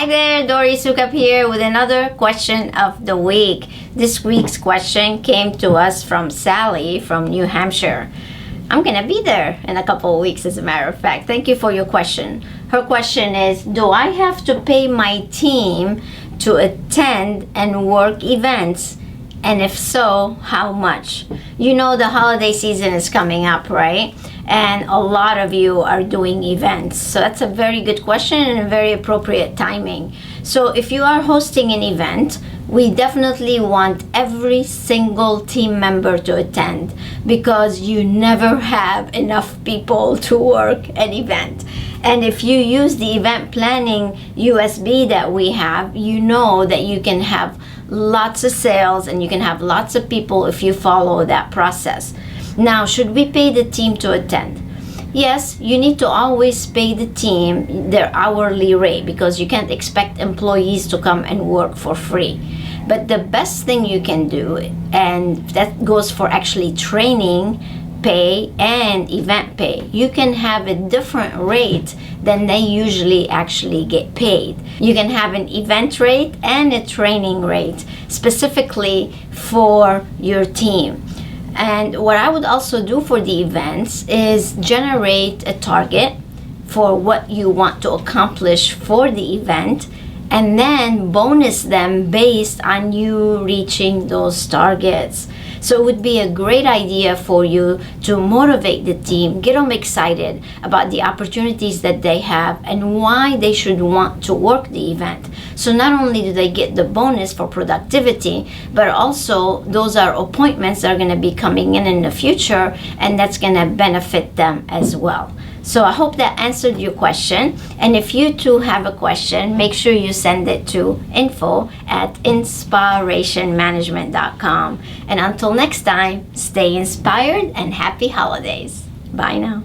Hi there, Dori Soukup here with another question of the week. This week's question came to us from Sally from New Hampshire. I'm gonna be there in a couple of weeks, as a matter of fact. Thank you for your question. Her question is, do I have to pay my team to attend and work events? And if so, how much? You know the holiday season is coming up, right? And a lot of you are doing events. So that's a very good question and a very appropriate timing. So if you are hosting an event, we definitely want every single team member to attend, because you never have enough people to work an event. And if you use the event planning USB that we have, you know that you can have lots of sales and you can have lots of people if you follow that process. Now, should we pay the team to attend? Yes, you need to always pay the team their hourly rate, because you can't expect employees to come and work for free. But the best thing you can do, and that goes for actually training pay and event pay, you can have a different rate than they usually actually get paid. You can have an event rate and a training rate specifically for your team. And what I would also do for the events is generate a target for what you want to accomplish for the event, and then bonus them based on you reaching those targets. So it would be a great idea for you to motivate the team, get them excited about the opportunities that they have and why they should want to work the event. So not only do they get the bonus for productivity, but also those are appointments that are going to be coming in the future, and that's going to benefit them as well. So I hope that answered your question. And if you too have a question, make sure you send it to info@inspirationmanagement.com. And until next time, stay inspired and happy holidays. Bye now.